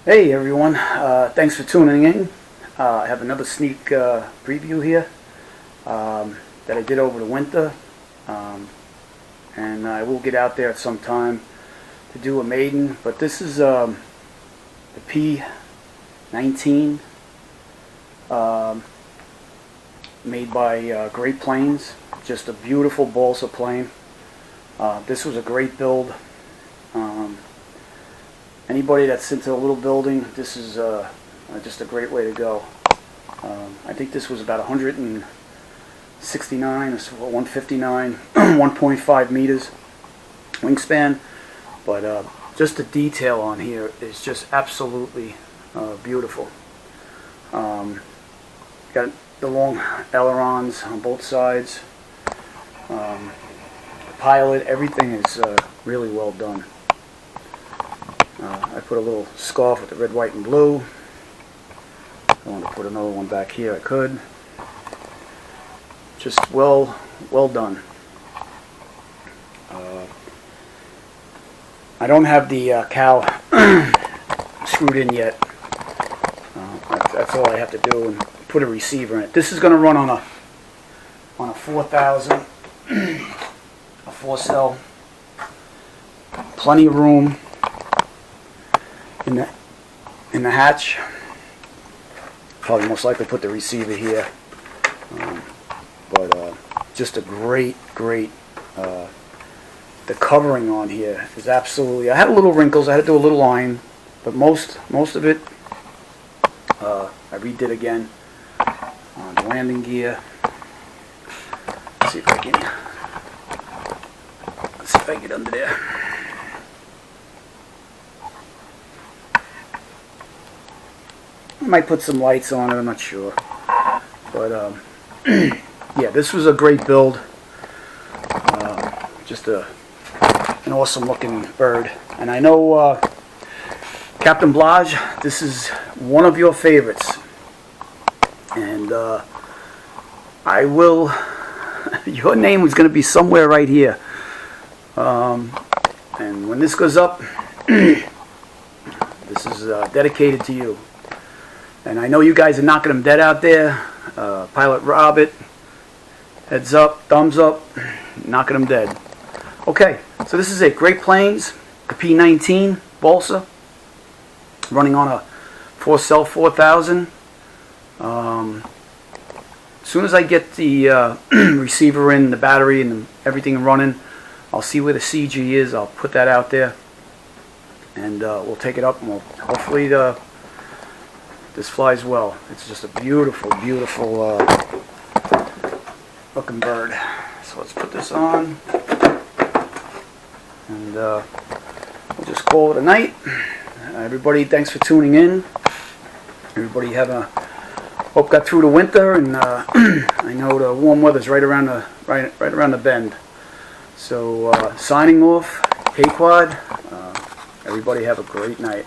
Hey everyone, thanks for tuning in. I have another sneak preview here that I did over the winter, and I will get out there at some time to do a maiden, but this is the PT-19 made by Greatplanes. Just a beautiful balsa plane. This was a great build. Anybody that's into a little building, this is just a great way to go. I think this was about 169 or 159, 1.5 meters wingspan, but just the detail on here is just absolutely beautiful. Got the long ailerons on both sides. The pilot, everything is really well done. I put a little scarf with the red, white, and blue. If I want to put another one back here, I could. Just well done. I don't have the cow screwed in yet. That's all I have to do, and put a receiver in it. This is going to run on a 4,000, a 4-cell. Plenty of room in the hatch. Probably most likely put the receiver here, but just a great the covering on here is absolutely. I had a little wrinkles, I had to do a little line, but most of it I redid again. The landing gear. Let's see if I can get under there. I might put some lights on it, I'm not sure. But, yeah, this was a great build. Just an awesome looking bird. And I know, Captain Blage, this is one of your favorites. And I will, your name is going to be somewhere right here. And when this goes up, this is dedicated to you. And I know you guys are knocking them dead out there. Pilot Robert, heads up, thumbs up, knocking them dead. Okay, so this is it. Greatplanes, the P-19 balsa, running on a 4-cell 4,000. As soon as I get the receiver in, the battery, and everything running, I'll see where the CG is. I'll put that out there, and we'll take it up, and we'll hopefully this flies well. It's just a beautiful looking bird. So let's put this on, and we'll just call it a night. Everybody, thanks for tuning in. Everybody hope got through the winter, and I know the warm weather's right around the bend. So signing off, K-Quad. Everybody have a great night.